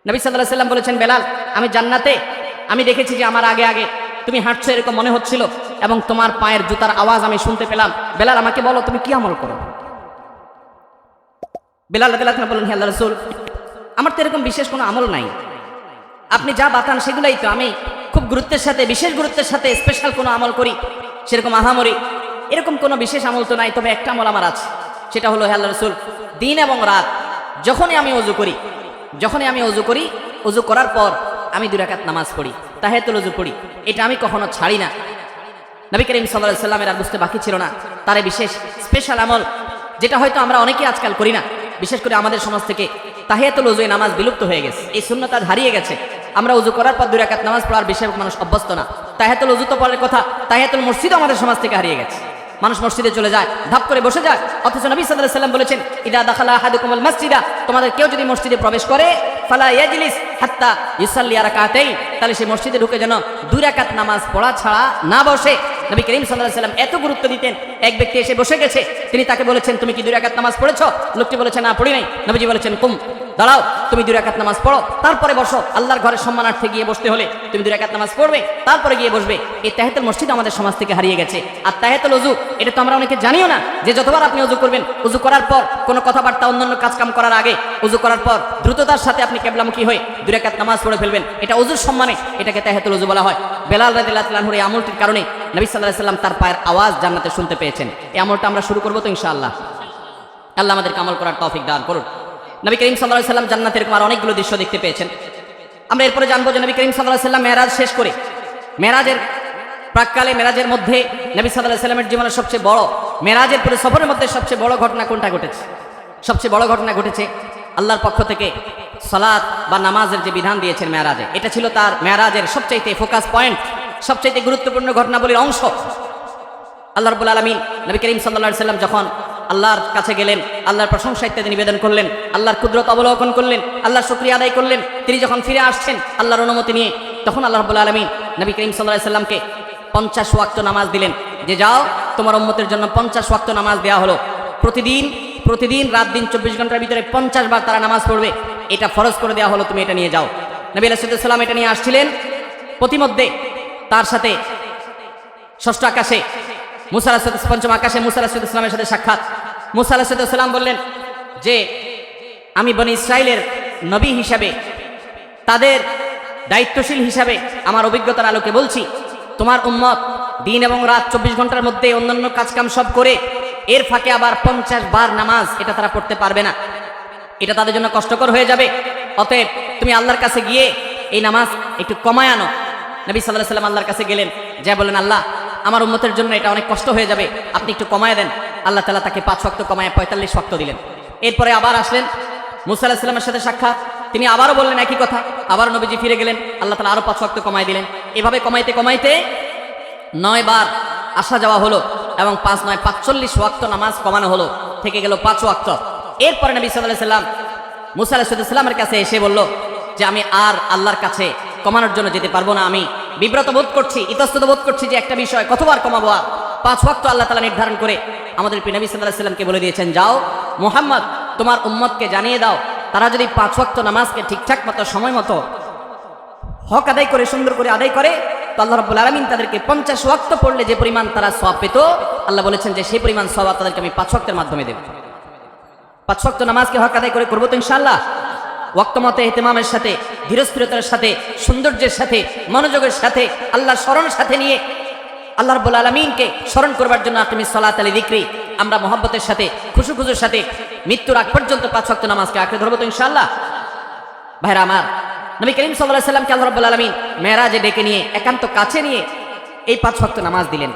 নবী সাল্লাল্লাহু আলাইহি সাল্লাম বলেছেন, বেলাল, আমি জান্নাতে আমি দেখেছি যে আমার আগে আগে তুমি হাঁটছো, এরকম মনে হচ্ছিল, এবং তোমার পায়ের জুতার আওয়াজ আমি শুনতে পেলাম। বেলাল, আমাকে বলো তুমি কি আমল করো? বেলাল রাদিয়াল্লাহু আনহু বললেন, হে আল্লাহর রাসূল, আমার তো এরকম বিশেষ কোনো আমল নাই, আপনি যা বাতান সেগুলাই তো। আমি খুব গুরুত্বের সাথে, বিশেষ গুরুত্বের সাথে স্পেশাল কোনো আমল করি, সেরকম আহামরি এরকম কোনো বিশেষ আমল তো নাই। তবে একটা আমল আমার আছে, সেটা হলো, হে আল্লাহর রাসূল, দিন এবং রাত যখনই আমি অজু করি, অজু করার পর আমি 2 রাকাত নামাজ পড়ি, তাহিয়াতুল ওযু পড়ি। এটা আমি কখনো ছাড়ি না। নবী করিম সাল্লাল্লাহু আলাইহি সাল্লামের আর বুঝতে বাকি ছিল না তার বিশেষ স্পেশাল আমল, যেটা হয়তো আমরা অনেকেই আজকাল করি না। বিশেষ করে আমাদের সমাজ থেকে তাহিয়াতুল ওযু নামাজ বিলুপ্ত হয়ে গেছে, এই সুন্নাত আজ হারিয়ে গেছে। আমরা ওযু করার পর 2 রাকাত নামাজ পড়ার বেশিরভাগ মানুষ অভ্যস্ত না। তাহিয়াতুল ওযু তো পড়ার কথা, তাহিয়াতুল মসজিদও আমাদের সমাজ থেকে হারিয়ে গেছে। মানুষ মসজিদে চলে যায়, ধাপ করে বসে যায়, অথচ নবী সাল্লাল্লাহু আলাইহি সাল্লাম বলেছেন, ইদা দাখালা আহাদুকুমুল মাসজিদা, তোমাদের কেউ যদি মসজিদে প্রবেশ করে, ফালা ইয়াজলিস হাত্তা ইউসাল্লি রাকাতাইন, তাহলে সে মসজিদে ঢুকে যেন 2 রাকাত নামাজ পড়া ছাড়া না বসে। নবী করিম সাল্লাল্লাহু আলাইহি সাল্লাম এত গুরুত্ব দিতেন। এক ব্যক্তি এসে বসে গেছে, তিনি তাকে বলেছেন, তুমি কি 2 রাকাত নামাজ পড়েছো? লোকটি বলেছে, না পড়ি নাই। নবীজি বলেছেন, কুম, দাঁড়াও, তুমি 2 রাকাত নামাজ পড়ো, তারপরে বসো। আল্লাহর ঘরের সম্মানার্থে গিয়ে বসতে হলে তুমি 2 রাকাত নামাজ পড়বে, তারপরে গিয়ে বসবে। এই তাহিয়াতুল মসজিদ আমাদের সমাজ থেকে হারিয়ে গেছে। আর তাহিয়াতুল ওযু, এটা তো আমরা অনেকে জানিও না, যে যতবার আপনি ওযু করবেন, ওযু করার পর কোনো কথাবার্তা অন্যান্য কাজকাম করার আগে, ওযু করার পর দ্রুততার সাথে আপনি কিবলামুখী হয়ে 2 রাকাত নামাজ পড়ে ফেলবেন। এটা ওযুর সম্মানে, এটাকে তাহিয়াতুল ওযু বলা হয়। বেলাল রাদিয়াল্লাহু আনহুর এই আমলটির কারণে নবী সাল্লাল্লাহু আলাইহি সাল্লাম তার পায়ের আওয়াজ জান্নাতে শুনতে পেয়েছেন। এই আমলটা আমরা শুরু করব তো ইনশাআল্লাহ। আল্লাহ আমাদেরকে আমল করার তৌফিক দান করুন। নবী করিম সাল্লাল্লাহু আলাইহি সাল্লাম জান্নাতে এরকম আর অনেকগুলো দৃশ্য দেখতে পেয়েছেন। আমরা এরপরে জানবো যে নবী করিম সাল্লাল্লাহু আলাইহি সাল্লাম মেরাজ শেষ করে, মেরাজের প্রাককালে, মেরাজের মধ্যে নবী সাল্লাল্লাহু আলাইহি সাল্লামের জীবনের সবচেয়ে বড়, মেরাজের পুরো সফরের মধ্যে সবচেয়ে বড় ঘটনা কোনটা ঘটেছে? সবচেয়ে বড় ঘটনা ঘটেছে আল্লাহর পক্ষ থেকে সালাত বা নামাজের যে বিধান দিয়েছেন মেরাজে। এটা ছিল তার মেরাজের সবচাইতে ফোকাস পয়েন্ট, সবচাইতে গুরুত্বপূর্ণ ঘটনাবলীর অংশ। আল্লাহ রাব্বুল আলামিন নবী করিম সাল্লাল্লাহু আলাইহি সাল্লাম যখন আল্লাহর কাছে গেলেন, আল্লাহর প্রশংসা ইত্যাদি নিবেদন করলেন, আল্লাহর কুদরত অবলোকন করলেন, আল্লাহর শুকরিয়া আদায় করলেন। তিনি যখন ফিরে আসছেন আল্লাহর অনুমতি নিয়ে, তখন আল্লাহ রাব্বুল আলামিন নবী করিম সাল্লাল্লাহু আলাইহি সাল্লামকে 50 ওয়াক্ত নামাজ দিলেন, যে যাও, তোমার উম্মতের জন্য 50 ওয়াক্ত নামাজ দেওয়া হলো। প্রতিদিন রাত দিন 24 ঘন্টার ভিতরে 50 বার তারা নামাজ পড়বে, এটা ফরজ করে দেওয়া হলো, তুমি এটা নিয়ে যাও। নবী আলাইহিস সালাম এটা নিয়ে আসছিলেন। প্রতিমধ্যে তার সাথে ষষ্ঠ আকাশে মুসা আলাইহিস সালাম, পঞ্চম আকাশে মুসা আলাইহিস সালামের সাথে সাক্ষাৎ। মুসা আলাইহিস সালাম বললেন যে, আমি বনি ইসরাইলের নবী হিসাবে, তাদের দায়িত্বশীল হিসাবে আমার অভিজ্ঞতার আলোকে বলছি, তোমার উম্মত দিন এবং রাত 24 ঘন্টার মধ্যে অন্যান্য কাজকাম সব করে এর ফাঁকে আবার 50 বার নামাজ, এটা তারা পড়তে পারবে না, এটা তাদের জন্য কষ্টকর হয়ে যাবে। অতএব তুমি আল্লাহর কাছে গিয়ে এই নামাজ একটু কমায় আনো। নবী সাল্লাল্লাহু আলাইহি সাল্লাম আল্লাহর কাছে গেলেন, যা বলেন, আল্লাহ, আমার উম্মতের জন্য এটা অনেক কষ্ট হয়ে যাবে, আপনি একটু কমায় দেন। আল্লাহ তাআলা তাকে 5 ওয়াক্ত কমায় 45 ওয়াক্ত দিলেন। এরপরে আবার আসলেন মুসা আলাইহিস সালামের সাথে সাক্ষাৎ, তিনি আবারও বললেন একই কথা, আবার নবীজি ফিরে গেলেন, আল্লাহ তাআলা আরো 5 ওয়াক্ত কমায় দিলেন। এভাবে কমাইতে কমাইতে 9 বার আসা যাওয়া হলো, এবং 5 9 45 ওয়াক্ত নামাজ কমানো হলো, থেকে গেল 5 ওয়াক্ত। এরপরে নবী সাল্লাল্লাহু আলাইহি সাল্লাম মুসা আলাইহিস সালামের কাছে এসে বলল যে, আমি আর আল্লাহর কাছে কমানোর জন্য যেতে পারবো না, আমি বিব্রত বোধ করছি, ইতস্তত বোধ করছি যে একটা বিষয় কতবার কমাবো। 5 ওয়াক্ত আল্লাহ তাআলা নির্ধারণ করে আমাদের প্রিয় নবী সাল্লাল্লাহু আলাইহি সাল্লামকে বলে দিয়েছেন, যাও মুহাম্মদ, তোমার উম্মতকে জানিয়ে দাও, তারা যদি 5 ওয়াক্ত নামাজকে ঠিকঠাক মতো, সময় মতো, হক আদায় করে, সুন্দর করে আদায় করে, তো আল্লাহ রাব্বুল আলামিন তাদেরকে 50 ওয়াক্ত পড়লে যে পরিমাণ তারা সওয়াব পেত, আল্লাহ বলেছেন যে সেই পরিমাণ সওয়াব তাদেরকে আমি 5 ওয়াক্তের মাধ্যমে দেব। 5 ওয়াক্ত নামাজকে হক আদায় করে করবো তো ইনশাআল্লাহ। ওয়াক্ত মতে ইহতিমামের সাথে, ধীরস্থিরতার সাথে, সৌন্দর্যের সাথে, মনোযোগের সাথে, আল্লাহর স্মরণের সাথে নিয়ে আল্লাহ রাব্বুল আলামিনকে স্মরণ করবার জন্য তুমি সালাত আলী যিকরি, আমরা মহব্বতের সাথে, খুশুর সাথে মৃত্যুর আগ পর্যন্ত 5 ওয়াক্ত নামাজকে আঁকড়ে ধরবো তো ইনশাআল্লাহ। ভাইরা আমার, নবী করিম সাল্লাল্লাহু আলাইহি সাল্লামকে আল্লাহ রাব্বুল আলামিন মেরাজে ডেকে নিয়ে, একান্ত কাছে নিয়ে এই 5 ওয়াক্ত নামাজ দিলেন।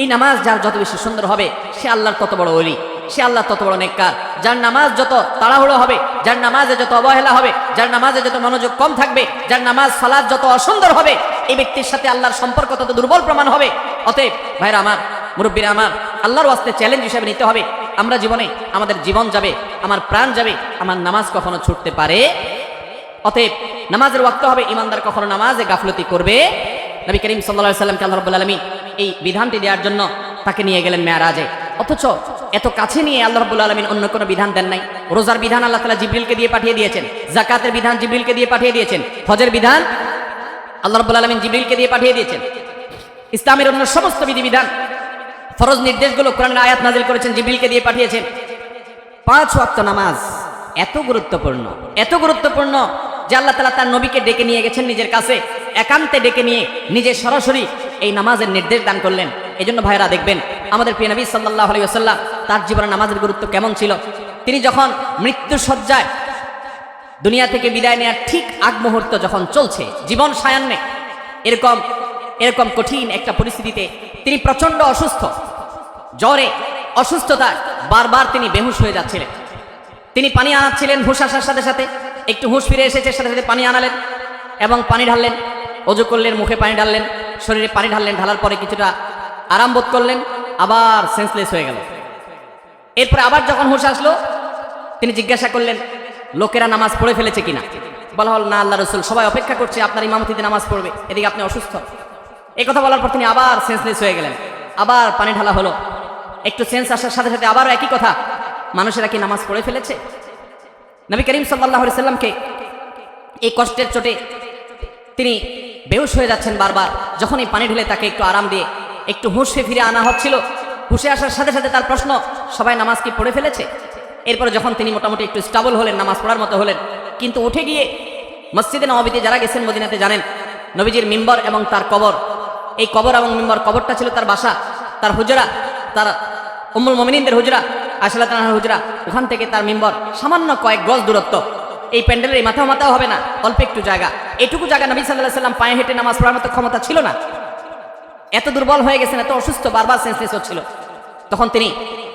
এই নামাজ যার যত বেশি সুন্দর হবে, সে আল্লাহর তত বড় ওলি, সে আল্লাহ তত বড় নেককার। যার নামাজ যত তাড়াহুড়ো হবে, যার নামাজে যত অবহেলা হবে, যার নামাজে যত মনোযোগ কম থাকবে, যার নামাজ সালাত যত অসুন্দর হবে, এই ব্যক্তির সাথে আল্লাহর সম্পর্ক তত দুর্বল প্রমাণ হবে। অতএব ভাইরা আমার, মুরব্বীরা আমার, আল্লাহর ওয়াস্তে চ্যালেঞ্জ হিসেবে নিতে হবে, আমরা জীবনে, আমাদের জীবন যাবে, আমার প্রাণ যাবে, আমার নামাজ কখনো ছুটতে পারে। অতএব নামাজের ওয়াক্ত হবে, ইমানদার কখনো নামাজে গাফলতি করবে। নবী করিম সাল্লাল্লাহু আলাইহি সাল্লামকে আল্লাহ রাব্বুল আলামিন এই বিধানটি দেওয়ার জন্য তাকে নিয়ে গেলেন মেরাজে। অথচ এত কাছে নিয়ে আল্লাহ রাব্বুল আলামিন অন্য কোনো বিধান দেন নাই। রোজার বিধান আল্লাহ তাআলা জিবরিলকে দিয়ে পাঠিয়ে দিয়েছেন, যাকাতের বিধান জিবরিলকে দিয়ে পাঠিয়ে দিয়েছেন, হজের বিধান আল্লাহ রাব্বুল আলামিন জিবরিলকে দিয়ে পাঠিয়ে দিয়েছেন। ইসলামের অন্য সমস্ত বিধিবিধান ফরজ নির্দেশগুলো কোরআনের আয়াত নাজিল করেছেন, জিবরিলকে দিয়ে পাঠিয়েছেন। 5 ওয়াক্ত নামাজ এত গুরুত্বপূর্ণ যে আল্লাহ তাআলা তার নবীকে ডেকে নিয়ে গেছেন নিজের কাছে, একান্তে ডেকে নিয়ে নিজে সরাসরি এই নামাজের নির্দেশ দান করলেন। এজন্য ভাইরা দেখবেন আমাদের প্রিয় নবী সাল্লাল্লাহু আলাইহি ওয়াসাল্লাম তার জীবনে নামাজের গুরুত্ব কেমন ছিল। তিনি যখন মৃত্যু সজ্জায় দুনিয়া থেকে বিদায় নেওয়ার ঠিক আগ মুহূর্ত যখন চলছে, জীবন সায়ান্নে এরকম কঠিন একটা পরিস্থিতিতে তিনি প্রচন্ড অসুস্থ, জ্বরে অসুস্থতায় বারবার তিনি বেহুশ হয়ে যাচ্ছিলেন। তিনি পানি আনাচ্ছিলেন, হুঁশ আসার সাথে সাথে একটু হুঁশ ফিরে এসেছে, সাথে সাথে পানি আনালেন এবং পানি ঢাললেন, ওযু করলেন, মুখে পানি ঢাললেন, শরীরে পানি ঢাললেন, ঢালার পরে কিছুটা আরাম বোধ করলেন, আবার সেন্সলেস হয়ে গেল। এরপরে আবার যখন হুঁশ আসলো তিনি জিজ্ঞাসা করলেন লোকেরা নামাজ পড়ে ফেলেছে কিনা। বলা হল না আল্লাহ রাসূল, সবাই অপেক্ষা করছে আপনার ইমামতিতে নামাজ পড়বে, এদিকে আপনি অসুস্থ। এই কথা বলার পর তিনি আবার সেন্সলেস হয়ে গেলেন, আবার পানি ঢালা হলো, একটু সেন্স আসার সাথে সাথে আবারও একই কথা, মানুষেরা কি নামাজ পড়ে ফেলেছে। নবী করিম সাল্লাল্লাহু আলাইহি সাল্লামকে এই কষ্টের চোটে তিনি বেহুশ হয়ে যাচ্ছেন বারবার, যখন এই পানি ঢেলে তাকে একটু আরাম দিয়ে একটু হুঁশে ফিরে আনা হচ্ছিল, হুঁশে আসার সাথে সাথে তার প্রশ্ন সবাই নামাজ কি পড়ে ফেলেছে। এরপরে যখন তিনি মোটামুটি একটু স্টেবল হলেন, নামাজ পড়ার মতো হলেন, কিন্তু উঠে গিয়ে মসজিদে নববীতে যারা গেছেন মদিনাতে জানেন নবীজির মিম্বর এবং তার কবর, এই কবর এবং মিম্বর, কবরটা ছিল তার বাসা, তার হুজরা, তার উম্মুল মুমিনিনদের হুজরা, আয়েশা রাদিয়াল্লাহু আনহার হুজরা, ওখান থেকে তার মিম্বর সামান্য কয়েক গজ দূরত্ব। এই প্যান্ডেলের মাথাও হবে না, অল্প একটু জায়গা, এটুকু জায়গা নবী সাল্লাল্লাহু আলাইহি সাল্লাম পায়ে হেঁটে নামাজ পড়ার মতো ক্ষমতা ছিল না। এত দুর্বল হয়ে গেছেন, এত অসুস্থ, বারবার সেন্সলেস হচ্ছিল। তখন তিনি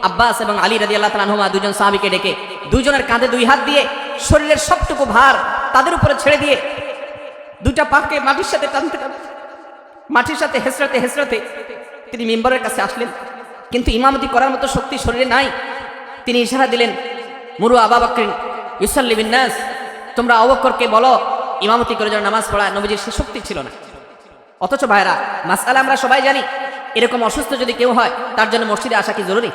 আব্বাস এবং আলী রাদিয়াল্লাহু তাআলা আনহুমা দুজন সাহাবীকে ডেকে দুইজনের কাঁধে 2 হাত দিয়ে শরীরের সবটুকু ভার তাদের উপরে ছেড়ে দিয়ে দুইটা পাকে মাটির সাথে টানতে টানতে, মাটির সাথে হেসরাতে হেসরাতে তিনি মিম্বরের কাছে আসলেন। কিন্তু ইমামতি করার মতো শক্তি শরীরে নাই। তিনি ইশারা দিলেন, মুরু আবু বকর ইউসাল্লি বিন নাস, তোমরা আবু বকরকে বলো ইমামতি করে যেন নামাজ পড়ায়। নবীজির সে শক্তি ছিল না। অথচ ভাইরা মাসআলা আমরা সবাই জানি, এরকম অসুস্থ যদি কেউ হয় তার জন্য মসজিদে আসা কি জরুরি?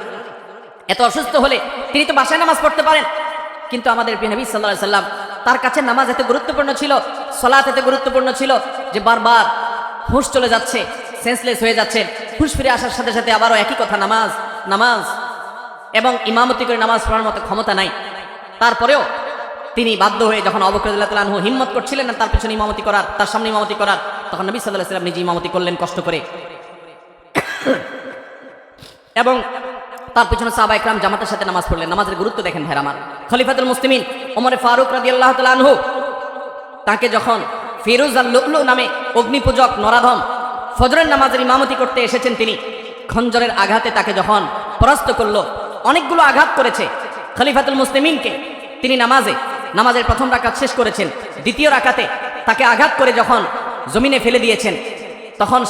এত অসুস্থ হলে তিনি তো বাসায় নামাজ পড়তে পারেন। কিন্তু আমাদের প্রিয় নবী সাল্লাল্লাহু আলাইহি সাল্লাম, তার কাছে নামাজ এত গুরুত্বপূর্ণ ছিল, সালাত এত গুরুত্বপূর্ণ ছিল যে বারবার হুঁশ চলে যাচ্ছে, সেন্সলেস হয়ে যাচ্ছেন, হুঁশ ফিরে আসার সাথে সাথে আবারও একই কথা, নামাজ নামাজ, এবং ইমামতি করে নামাজ পড়ার মতো ক্ষমতা নাই। তারপরেও তিনি বাধ্য হয়ে যখন আবু বকর রাদিয়াল্লাহু তাআলা আনহু হিম্মত করছিলেন না তার পিছনে ইমামতি করার, তার সামনে ইমামতি করার, তখন নবী সাল্লাল্লাহু আলাইহি সাল্লাম নিজে ইমামতি করলেন কষ্ট করে। এবং তার পিছনে সাহাবা ইকরাম জামাতের সাথে নামাজ পড়লেন। নামাজের গুরুত্ব দেখেন ভাইরা আমার। খলিফাতুল মুসলিমিন ওমর ফারুক রাদিয়াল্লাহু তাআলা আনহু, তাকে যখন ফিরোজ আল লুলু নামে অগ্নিপূজক নরাধম ফজরের নামাজের ইমামতি করতে এসেছেন, তিনি খঞ্জরের আঘাতে তাকে যখন পরাস্ত করলো, অনেকগুলো আঘাত করেছে খলিফাতুল মুসলিমিনকে, তিনি নামাজের প্রথম রাকাত শেষ করেছেন, দ্বিতীয় রাকাতে তাকে আঘাত করে যখন জমিনে ফেলে দিয়েছেন, তখন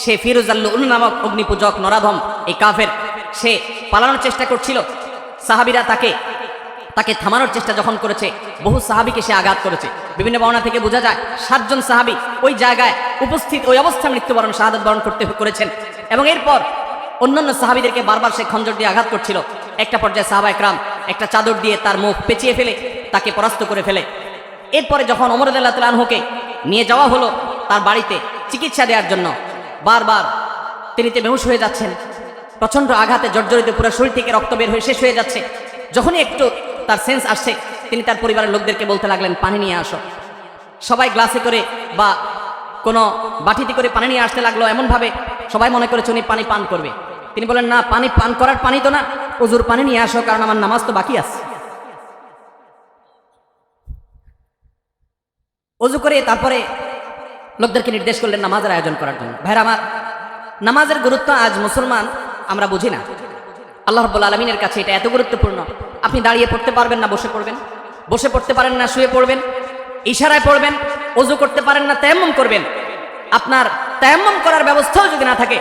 সে ফিরোজ আল লুলু নামক অগ্নিপূজক নরাধম, এই কাফের, সে পালানোর চেষ্টা করছিল। সাহাবীরা তাকে থামানোর চেষ্টা যখন করেছে, বহু সাহাবীকে সে আঘাত করেছে। বিভিন্ন বর্ণনা থেকে বোঝা যায় 7 জন সাহাবী ওই জায়গায় উপস্থিত, ওই অবস্থায় মৃত্যুবরণ, শাহাদাত বরণ করেছেন। এবং এরপর অন্যান্য সাহাবীদেরকে বারবার সে খঞ্জর দিয়ে আঘাত করছিল। একটা পর্যায়ে সাহাবা ইকরাম একটা চাদর দিয়ে তার মুখ পেঁচিয়ে ফেলে তাকে পরাস্ত করে ফেলে। এরপরে যখন ওমর রাদিয়াল্লাহু তাআলা আনহুকে নিয়ে যাওয়া হলো তার বাড়িতে চিকিৎসা দেওয়ার জন্য, বারবার তিনি বেহুশ হয়ে যাচ্ছেন, প্রচন্ড আঘাতে জর্জরিত, পুরো শরীর থেকে রক্ত বের হয়ে শেষ হয়ে যাচ্ছে। যখনই একটু তার সেন্স আসছে, তিনি তার পরিবারের লোকদেরকে বলতে লাগলেন, পানি নিয়ে আসো। সবাই গ্লাসে করে বা কোনো বাটিতে করে পানি নিয়ে আসতে লাগলো, এমনভাবে সবাই মনে করেছে উনি পানি পান করবে। তিনি বলেন, না, পানি পান করার পানি তো না, ওযুর পানি নিয়ে আসো, কারণ আমার নামাজ তো বাকি আছে। ওযু করে তারপরে লোকদেরকে নির্দেশ করলেন নামাজের আয়োজন করার জন্য। ভাইরা আমার, নামাজের গুরুত্ব আজ মুসলমান আমরা বুঝি না। আল্লাহ রাব্বুল আলামিনের কাছে এটা এত গুরুত্বপূর্ণ। আপনি দাঁড়িয়ে পড়তে পারবেন না, বসে পড়বেন, বসে পড়তে পারেন না, শুয়ে পড়বেন, ইশারায় পড়বেন, ওযু করতে পারেন না, তায়াম্মুম করবেন। আপনার তায়াম্মুম করার ব্যবস্থাও যদি না থাকে,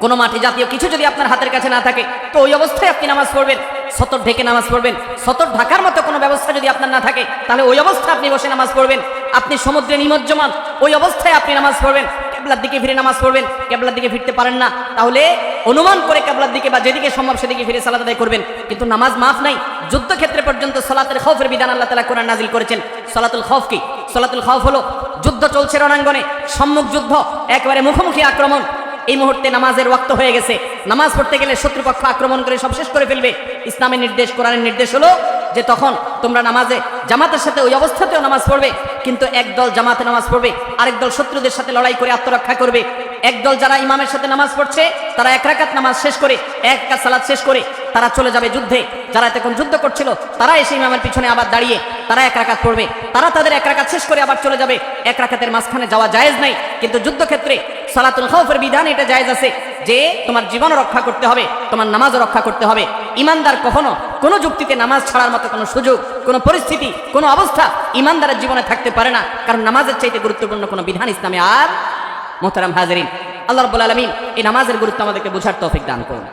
কোনো মাটি জাতীয় কিছু যদি আপনার হাতের কাছে না থাকে, তো ওই অবস্থায় আপনি নামাজ পড়বেন, সতর ঢেকে নামাজ পড়বেন। সতর ঢাকার মতো কোনো ব্যবস্থা যদি আপনার না থাকে, তাহলে ওই অবস্থায় আপনি বসে নামাজ পড়বেন। আপনি সমুদ্রে নিমজ্জমান, ওই অবস্থায় আপনি নামাজ পড়বেন। কেবলার দিকে ফিরে নামাজ পড়বেন, কেবলার দিকে ফিরতে পারেন না, তাহলে অনুমান করে কেবলার দিকে বা যেদিকে সম্ভব সেদিকে ফিরে সালাত আদায় করবেন। কিন্তু নামাজ মাফ নাই। যুদ্ধক্ষেত্রে পর্যন্ত সালাতুল খাউফের বিধান আল্লাহ তাআলা কোরআন নাজিল করেছেন। সালাতুল খাউফ কি? সালাতুল খাউফ হলো যুদ্ধ চলছে রণাঙ্গনে, সম্মুখ যুদ্ধ, একেবারে মুখোমুখি আক্রমণ। এই মুহূর্তে নামাজের ওয়াক্ত হয়ে গেছে, নামাজ পড়তে গেলে শত্রুপক্ষ আক্রমণ করে সব শেষ করে ফেলবে। ইসলামের নির্দেশ, কোরআনের নির্দেশ হলো যে তখন তোমরা নামাজে জামাতের সাথে ওই অবস্থাতেও নামাজ পড়বে, কিন্তু একদল জামাতে নামাজ পড়বে, আরেক দল শত্রুদের সাথে লড়াই করে আত্মরক্ষা করবে। একদল যারা ইমামের সাথে নামাজ পড়ছে তারা এক রাকাত নামাজ শেষ করে, এক রাকাত সালাত শেষ করে তারা চলে যাবে যুদ্ধে। যারা এতক্ষণ যুদ্ধ করছিল তারা এসে ইমামের পিছনে আবার দাঁড়িয়ে তারা এক রাকাত পড়বে, তারা তাদের এক রাকাত শেষ করে আবার চলে যাবে। এক রাকাতের মাঝখানে যাওয়া জায়েজ নাই, কিন্তু যুদ্ধক্ষেত্রে সালাতুল খাউফের বিধান এটা জায়েজ আছে যে তোমার জীবন রক্ষা করতে হবে, তোমার নামাজও রক্ষা করতে হবে। ইমানদার কখনো কোনো যুক্তিতে নামাজ ছাড়ার মতো কোনো সুযোগ, কোনো পরিস্থিতি, কোনো অবস্থা ইমানদারের জীবনে থাকতে পারে না, কারণ নামাজের চাইতে গুরুত্বপূর্ণ কোনো বিধান ইসলামে আর। মোহতারাম হাজিরিন, আল্লাহ রাব্বুল আলামিন এই নামাজের গুরুত্ব আমাদেরকে বুঝার তৌফিক দান করুন।